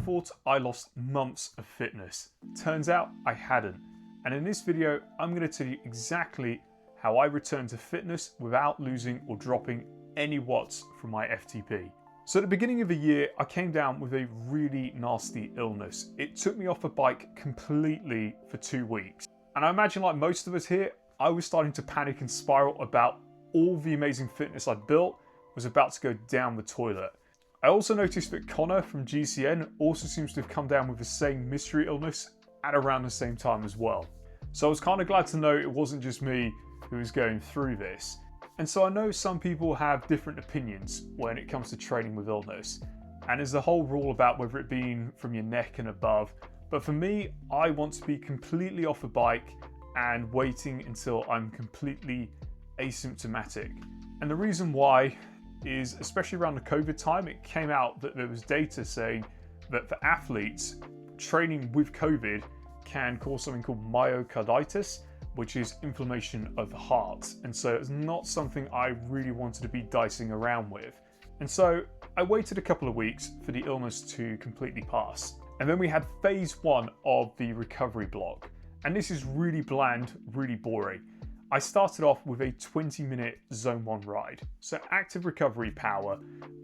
thought I lost months of fitness. Turns out I hadn't. And in this video, I'm going to tell you exactly how I returned to fitness without losing or dropping any watts from my FTP. So at the beginning of the year, I came down with a really nasty illness. It took me off a bike completely for 2 weeks. And I imagine, like most of us here, I was starting to panic and spiral about all the amazing fitness I'd built was about to go down the toilet. I also noticed that Connor from GCN also seems to have come down with the same mystery illness at around the same time as well. So I was kind of glad to know it wasn't just me who was going through this. And so I know some people have different opinions when it comes to training with illness. And there's a whole rule about whether it being from your neck and above. But for me, I want to be completely off a bike and waiting until I'm completely asymptomatic. And the reason why is, especially around the COVID time, it came out that there was data saying that for athletes, training with COVID can cause something called myocarditis, which is inflammation of the heart. And so it's not something I really wanted to be dicing around with. And so I waited a couple of weeks for the illness to completely pass. And then we had phase 1 of the recovery block. And this is really bland, really boring. I started off with a 20-minute zone 1 ride, so active recovery power.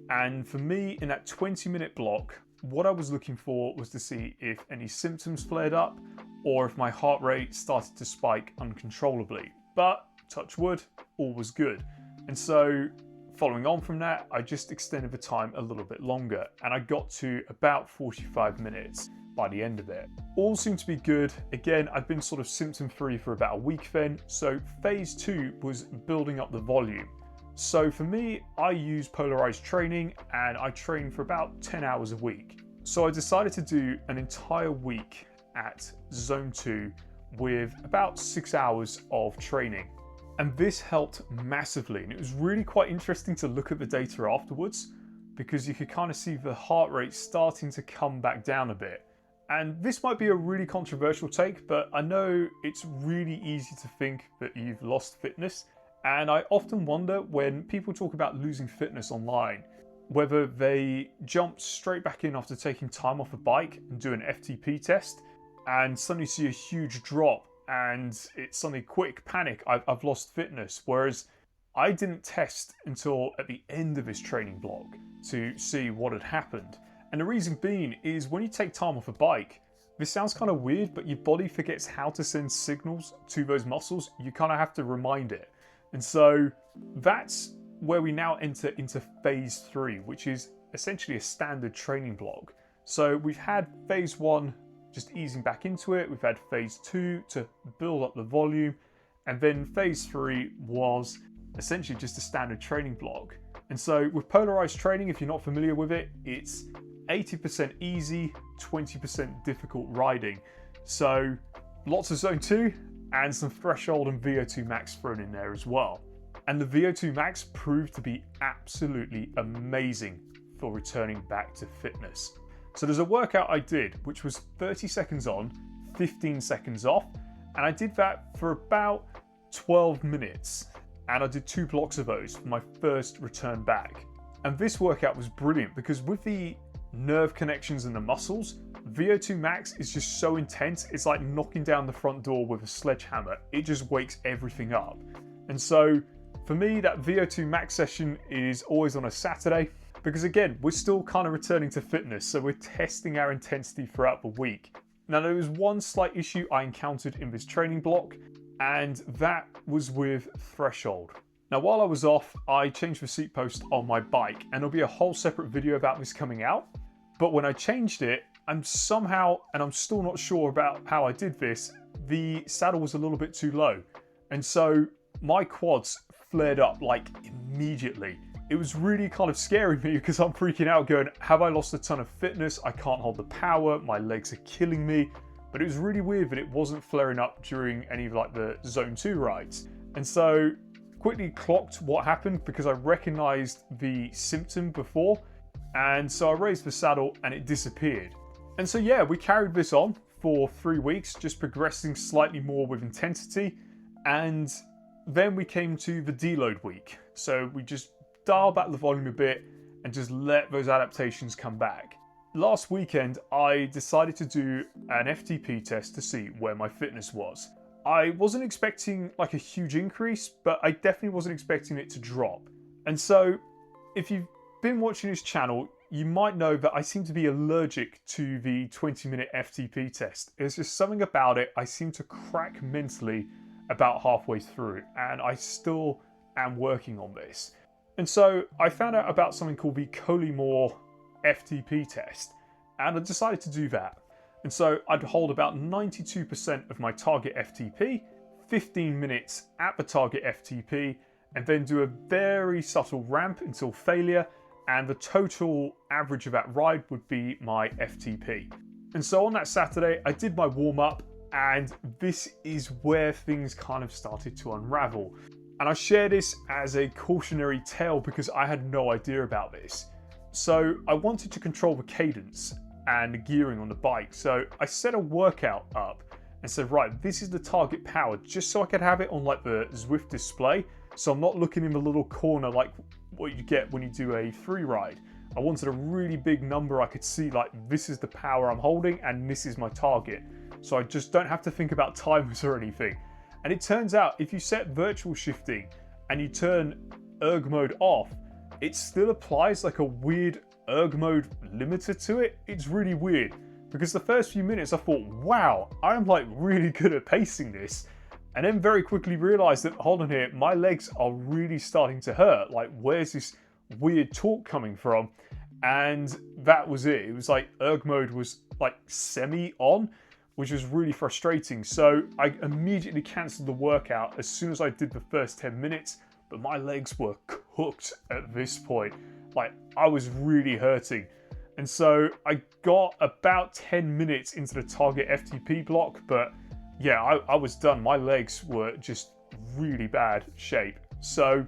And for me, in that 20-minute block, what I was looking for was to see if any symptoms flared up or if my heart rate started to spike uncontrollably. But touch wood, all was good. And so following on from that, I just extended the time a little bit longer and I got to about 45 minutes by the end of it. All seemed to be good. Again, I'd been sort of symptom free for about a week then. So phase 2 was building up the volume. So for me, I use Polarised training and I train for about 10 hours a week. So I decided to do an entire week at zone 2 with about 6 hours of training. And this helped massively. And it was really quite interesting to look at the data afterwards because you could kind of see the heart rate starting to come back down a bit. And this might be a really controversial take, but I know it's really easy to think that you've lost fitness. And I often wonder when people talk about losing fitness online, whether they jump straight back in after taking time off a bike and do an FTP test and suddenly see a huge drop and it's suddenly quick panic, I've lost fitness. Whereas I didn't test until at the end of this training block to see what had happened. And the reason being is when you take time off a bike, this sounds kind of weird, but your body forgets how to send signals to those muscles. You kind of have to remind it. And so that's where we now enter into phase 3, which is essentially a standard training block. So we've had phase 1, just easing back into it. We've had phase 2 to build up the volume. And then phase 3 was essentially just a standard training block. And so with Polarized training, if you're not familiar with it, it's 80% easy, 20% difficult riding. So lots of zone 2 and some threshold and VO2 max thrown in there as well. And the VO2 max proved to be absolutely amazing for returning back to fitness. So there's a workout I did, which was 30 seconds on, 15 seconds off. And I did that for about 12 minutes. And I did 2 blocks of those for my first return back. And this workout was brilliant because with the nerve connections in the muscles, VO2 max is just so intense. It's like knocking down the front door with a sledgehammer. It just wakes everything up. And so for me, that VO2 max session is always on a Saturday because again, we're still kind of returning to fitness. So we're testing our intensity throughout the week. Now there was one slight issue I encountered in this training block, and that was with threshold. Now while I was off, I changed the seat post on my bike and there'll be a whole separate video about this coming out. But when I changed it, I'm somehow, and I'm still not sure about how I did this, the saddle was a little bit too low. And so my quads flared up like immediately. It was really kind of scaring me because I'm freaking out going, have I lost a ton of fitness? I can't hold the power, my legs are killing me. But it was really weird that it wasn't flaring up during any of like the zone 2 rides. And so quickly clocked what happened because I recognized the symptom before. And so I raised the saddle and it disappeared. And so yeah, we carried this on for 3 weeks, just progressing slightly more with intensity. And then we came to the deload week. So we just dialed back the volume a bit and just let those adaptations come back. last weekend I decided to do an FTP test to see where my fitness was. I wasn't expecting like a huge increase, but I definitely wasn't expecting it to drop. And so if you've been watching this channel, you might know that I seem to be allergic to the 20-minute FTP test. There's just something about it I seem to crack mentally about halfway through, and I still am working on this. And so I found out about something called the Collymore FTP test, and I decided to do that. And so I'd hold about 92% of my target FTP, 15 minutes at the target FTP, and then do a very subtle ramp until failure, and the total average of that ride would be my FTP. And so on that Saturday, I did my warm-up, and this is where things kind of started to unravel. And I share this as a cautionary tale because I had no idea about this. So I wanted to control the cadence and the gearing on the bike. So I set a workout up and said, right, this is the target power, just so I could have it on like the Zwift display. So I'm not looking in the little corner like what you get when you do a free ride. I wanted a really big number I could see, like this is the power I'm holding and this is my target. So I just don't have to think about timers or anything. And it turns out if you set virtual shifting and you turn erg mode off, it still applies like a weird erg mode limiter to it. It's really weird because the first few minutes I thought, wow, I'm like really good at pacing this. And then very quickly realized that, hold on here, my legs are really starting to hurt. Like, where's this weird torque coming from? And that was it. It was like erg mode was like semi on, which was really frustrating. So I immediately cancelled the workout as soon as I did the first 10 minutes, but my legs were cooked at this point. Like, I was really hurting. And so I got about 10 minutes into the target FTP block, but yeah, I was done. My legs were just really bad shape. So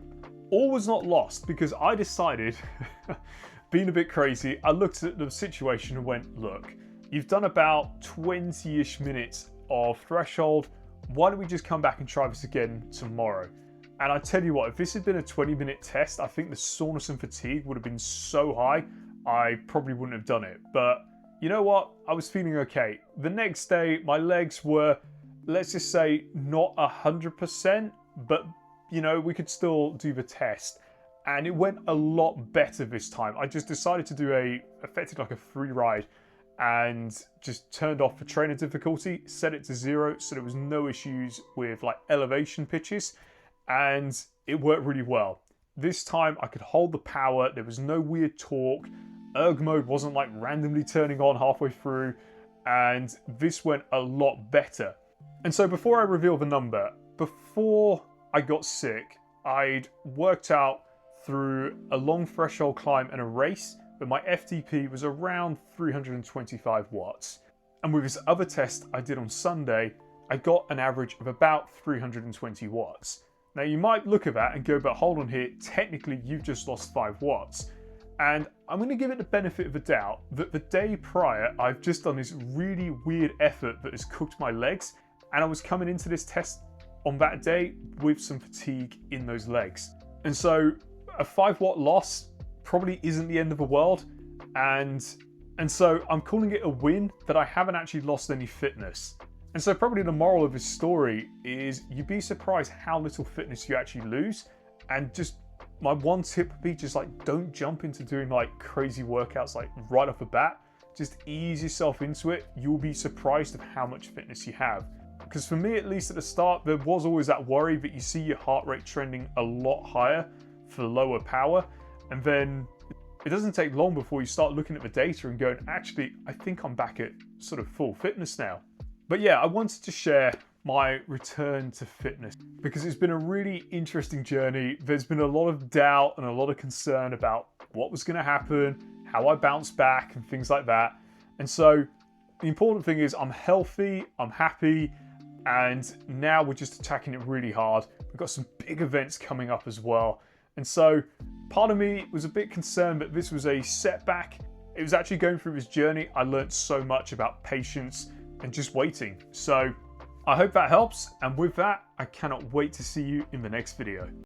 all was not lost because I decided, being a bit crazy, I looked at the situation and went, look, you've done about 20-ish minutes of threshold. Why don't we just come back and try this again tomorrow? And I tell you what, if this had been a 20-minute test, I think the soreness and fatigue would have been so high, I probably wouldn't have done it. But you know what? I was feeling okay. The next day, my legs were, let's just say, not 100%, but you know, we could still do the test. And it went a lot better this time. I just decided to do effectively like a free ride and just turned off the trainer difficulty, set it to 0, so there was no issues with like elevation pitches, and it worked really well. This time I could hold the power, there was no weird torque, erg mode wasn't like randomly turning on halfway through, and this went a lot better. And so before I reveal the number, before I got sick, I'd worked out through a long threshold climb and a race, but my FTP was around 325 watts. And with this other test I did on Sunday, I got an average of about 320 watts. Now you might look at that and go, but hold on here, technically you've just lost 5 watts. And I'm going to give it the benefit of the doubt that the day prior I've just done this really weird effort that has cooked my legs, and I was coming into this test on that day with some fatigue in those legs. And so a 5 watt loss probably isn't the end of the world, and so I'm calling it a win that I haven't actually lost any fitness. And so probably the moral of this story is you'd be surprised how little fitness you actually lose. And just my one tip would be just like, don't jump into doing like crazy workouts like right off the bat. Just ease yourself into it. You'll be surprised of how much fitness you have. Because for me, at least at the start, there was always that worry that you see your heart rate trending a lot higher for lower power. And then it doesn't take long before you start looking at the data and going, actually, I think I'm back at sort of full fitness now. But yeah, I wanted to share my return to fitness because it's been a really interesting journey. There's been a lot of doubt and a lot of concern about what was going to happen, how I bounced back and things like that. And so the important thing is I'm healthy, I'm happy, and now we're just attacking it really hard. We've got some big events coming up as well. And so part of me was a bit concerned that this was a setback. It was actually going through this journey. I learned so much about patience and just waiting. So I hope that helps. And with that, I cannot wait to see you in the next video.